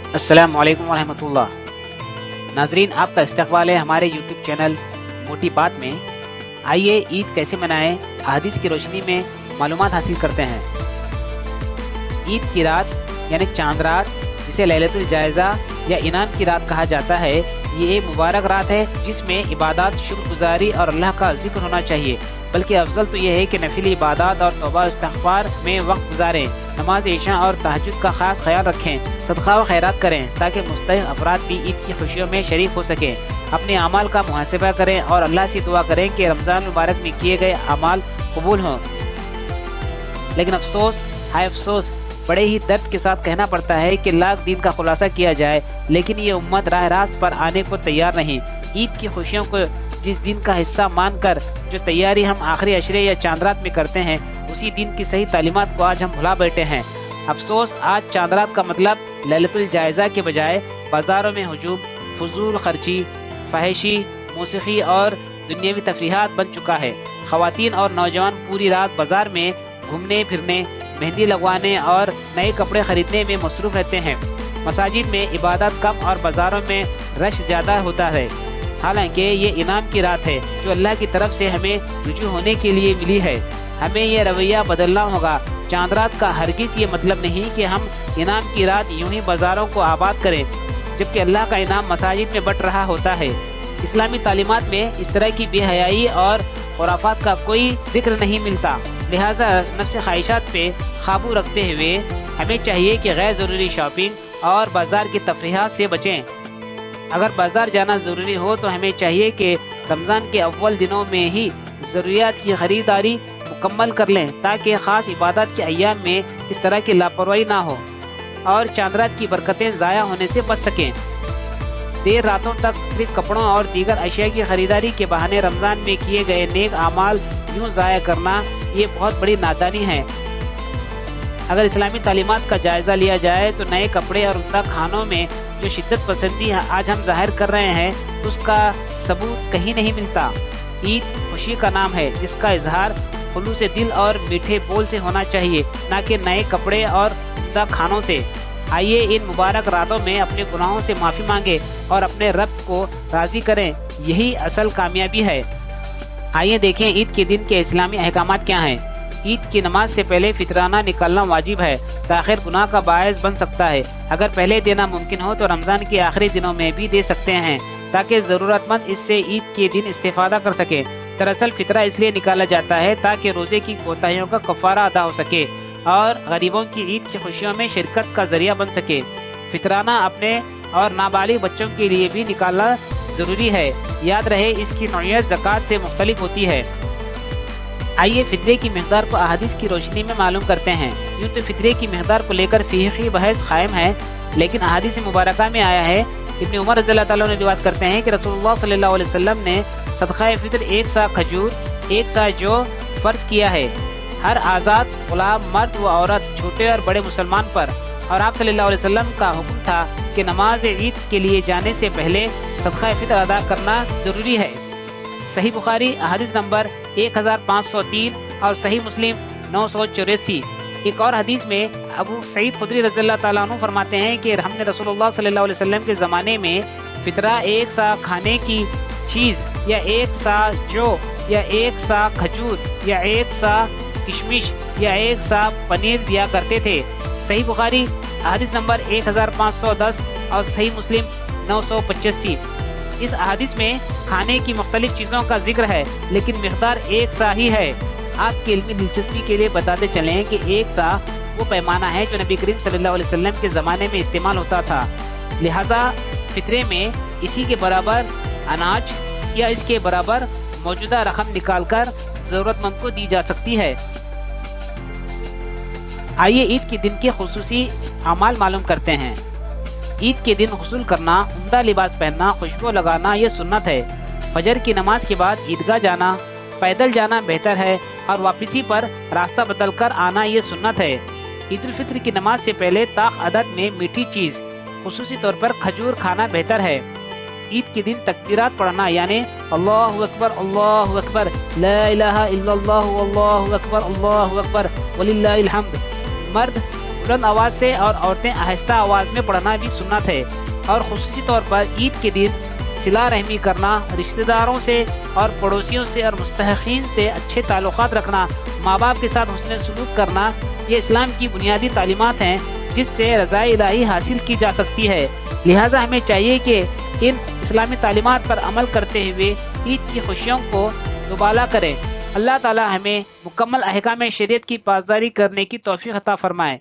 अस्सलाम वालेकुम वरहमतुल्लाह। नाजरीन, आपका इस्तकबाल है हमारे यूट्यूब चैनल मोटी बात में। आइए ईद कैसे मनाएं, अहादीस की रोशनी में मालूमात हासिल करते हैं। ईद की रात यानी चांद रात, जिसे लैलतुल जायज़ा या इनाम की रात कहा जाता है, ये एक मुबारक रात है जिसमें इबादत, शुक्रगुजारी और अल्लाह का जिक्र होना चाहिए। बल्कि अफजल तो यह है कि नफिल इबादत और तौबा इस्तग़फ़ार में वक्त गुजारें, नमाज इशा और तहज्जुद का खास ख्याल रखें, सदका व खैरात करें ताकि मुस्तहिक़ अफराद भी ईद की खुशियों में शरीक हो सकें। अपने अमाल का मुहासिबा करें और अल्लाह से दुआ करें कि रमज़ान मुबारक में किए गए अमाल कबूल हों। लेकिन अफसोस, हाय अफसोस, बड़े ही दर्द के साथ कहना पड़ता है कि लाख दिन का खुलासा किया जाए, लेकिन ये उम्मत राह रास्त पर आने को तैयार नहीं। ईद की खुशियों को जिस दिन का हिस्सा मानकर जो तैयारी हम आखिरी अशरे या चांद रात में करते हैं, उसी दिन की सही तालीमात को आज हम भुला बैठे हैं। अफसोस, आज चांद रात का मतलब लैलतुल जायज़ा के बजाय बाज़ारों में हुजूम, फजूल खर्ची, फहशी, मौसीकी और दुनियावी तफरीहात बन चुका है। ख़वातीन और नौजवान पूरी रात बाज़ार में घूमने फिरने, मेहंदी लगवाने और नए कपड़े खरीदने में मसरूफ़ रहते हैं। मसाजिद में इबादत कम और बाज़ारों में रश ज़्यादा होता है। हालांकि ये इनाम की रात है जो अल्लाह की तरफ से हमें रुजू होने के लिए मिली है। हमें यह रवैया बदलना होगा। चांद रात का हरगिज़ ये मतलब नहीं कि हम इनाम की रात यूं ही बाज़ारों को आबाद करें, जबकि अल्लाह का इनाम मसाजिद में बट रहा होता है। इस्लामी तालीमात में इस तरह की बेहयाई और खुराफात का कोई जिक्र नहीं मिलता। लिहाजा नफ्स ख्वाहिशात पे काबू रखते हुए हमें चाहिए कि गैर ज़रूरी शॉपिंग और बाज़ार की तफरीहात से बचें। अगर बाज़ार जाना ज़रूरी हो तो हमें चाहिए कि रमज़ान के अव्वल दिनों में ही ज़रूरियात की ख़रीदारी मुकम्मल कर लें, ताकि ख़ास इबादत के अय्याम में इस तरह की लापरवाही ना हो और चांद रात की बरकतें ज़ाया होने से बच सकें। देर रातों तक सिर्फ कपड़ों और दीगर अशिया की खरीदारी के बहाने रमज़ान में किए गए नेक आमाल यूँ ज़ाया करना, ये बहुत बड़ी नादानी है। अगर इस्लामी तालीमात का जायज़ा लिया जाए तो नए कपड़े और उम्दा खानों में जो शिद्दत पसंदी आज हम जाहिर कर रहे हैं, उसका सबूत कहीं नहीं मिलता। ईद खुशी का नाम है जिसका इजहार खुलूस दिल और मीठे बोल से होना चाहिए, ना कि नए कपड़े और उम्दा खानों से। आइए इन मुबारक रातों में अपने गुनाहों से माफ़ी मांगे और अपने रब को राज़ी करें, यही असल कामयाबी है। आइए देखें ईद के दिन के इस्लामी अहकामात क्या हैं। ईद की नमाज से पहले फितराना निकालना वाजिब है, ताख़िर गुनाह का बायस बन सकता है। अगर पहले देना मुमकिन हो तो रमज़ान के आखिरी दिनों में भी दे सकते हैं, ताकि ज़रूरतमंद इससे ईद के दिन इस्तेफादा कर सके। दरअसल फितरा इसलिए निकाला जाता है ताकि रोज़े की कोताहियों का कफ़ारा अदा हो सके और गरीबों की ईद की खुशियों में शिरकत का ज़रिया बन सके। फितराना अपने और नाबालिग बच्चों के लिए भी निकालना ज़रूरी है। याद रहे, इसकी नौइयत ज़कात से मुख्तलिफ होती है। आइए फितरे की मिक़दार को अहादीस की रोशनी में मालूम करते हैं। यूँ तो फितरे की मिक़दार को लेकर फ़िक़ही बहस कायम है, लेकिन अहादीस मुबारका में आया है। इब्न उमर रज़ियल्लाहु ताला ने रिवायत करते हैं कि रसूलुल्लाह सल्लल्लाहु अलैहि वसल्लम ने सदक़ा फ़ितर एक सा खजूर, एक सा जौ फ़र्ज़ किया है हर आज़ाद ग़ुलाम, मर्द व औरत, छोटे और बड़े मुसलमान पर। और आप सल्लल्लाहु अलैहि वसल्लम का हुक्म था कि नमाज ईद के लिए जाने से पहले सदक़ा फ़ितर अदा करना ज़रूरी है। सही बुखारी हदीस नंबर 1503 और सही मुस्लिम 984। एक और हदीस में अबू सईद खुदरी रज़ियल्लाहु ताला अन्हु फरमाते हैं कि हमने रसूलुल्लाह सल्लल्लाहु अलैहि वसल्लम के ज़माने में फितरा एक सा खाने की चीज़ या एक सा जौ या एक सा खजूर या एक सा किशमिश या एक सा पनीर दिया करते थे। सही बुखारी हदीस नंबर 1510 और सही मुस्लिम 985। इस अहादीस में खाने की मुख्तलिफ चीज़ों का जिक्र है, लेकिन मिक़दार एक सा ही है। आपकी इल्मी दिलचस्पी के लिए बताते चलें कि एक सा वो पैमाना है जो नबी करीम सल्लल्लाहु अलैहि वसल्लम के ज़माने में इस्तेमाल होता था। लिहाजा फितरे में इसी के बराबर अनाज या इसके बराबर मौजूदा रकम निकालकर ज़रूरतमंद को दी जा सकती है। आइए ईद के दिन के खुसूसी अमाल मालूम करते हैं। ईद के दिन गुस्ल करना, उम्दा लिबास पहनना, खुशबू लगाना ये सुन्नत है। फजर की नमाज के बाद ईदगाह जाना, पैदल जाना बेहतर है और वापसी पर रास्ता बदल कर आना ये सुन्नत है। ईद उल फित्र की नमाज से पहले ताक अदद में मीठी चीज़, खुसूसी तौर पर खजूर खाना बेहतर है। ईद के दिन तकबीरात पढ़ना यानी अल्लाहु अकबर, ला इलाहा इल्लल्लाहु, अल्लाहु अकबर, वलिल्लाहिल हम्द। मर्द بلند آواز سے اور عورتیں آہستہ آواز میں پڑھنا بھی سنت ہے، اور خصوصی طور پر عید کے دن صلہ رحمی کرنا، رشتہ داروں سے اور پڑوسیوں سے اور مستحقین سے اچھے تعلقات رکھنا، ماں باپ کے ساتھ حسن سلوک کرنا، یہ اسلام کی بنیادی تعلیمات ہیں جس سے رضا الہی حاصل کی جا سکتی ہے۔ لہٰذا ہمیں چاہیے کہ ان اسلامی تعلیمات پر عمل کرتے ہوئے عید کی خوشیوں کو دوبالا کریں۔ اللہ تعالی ہمیں مکمل احکام شریعت کی پاسداری کرنے کی توفیق عطا فرمائے۔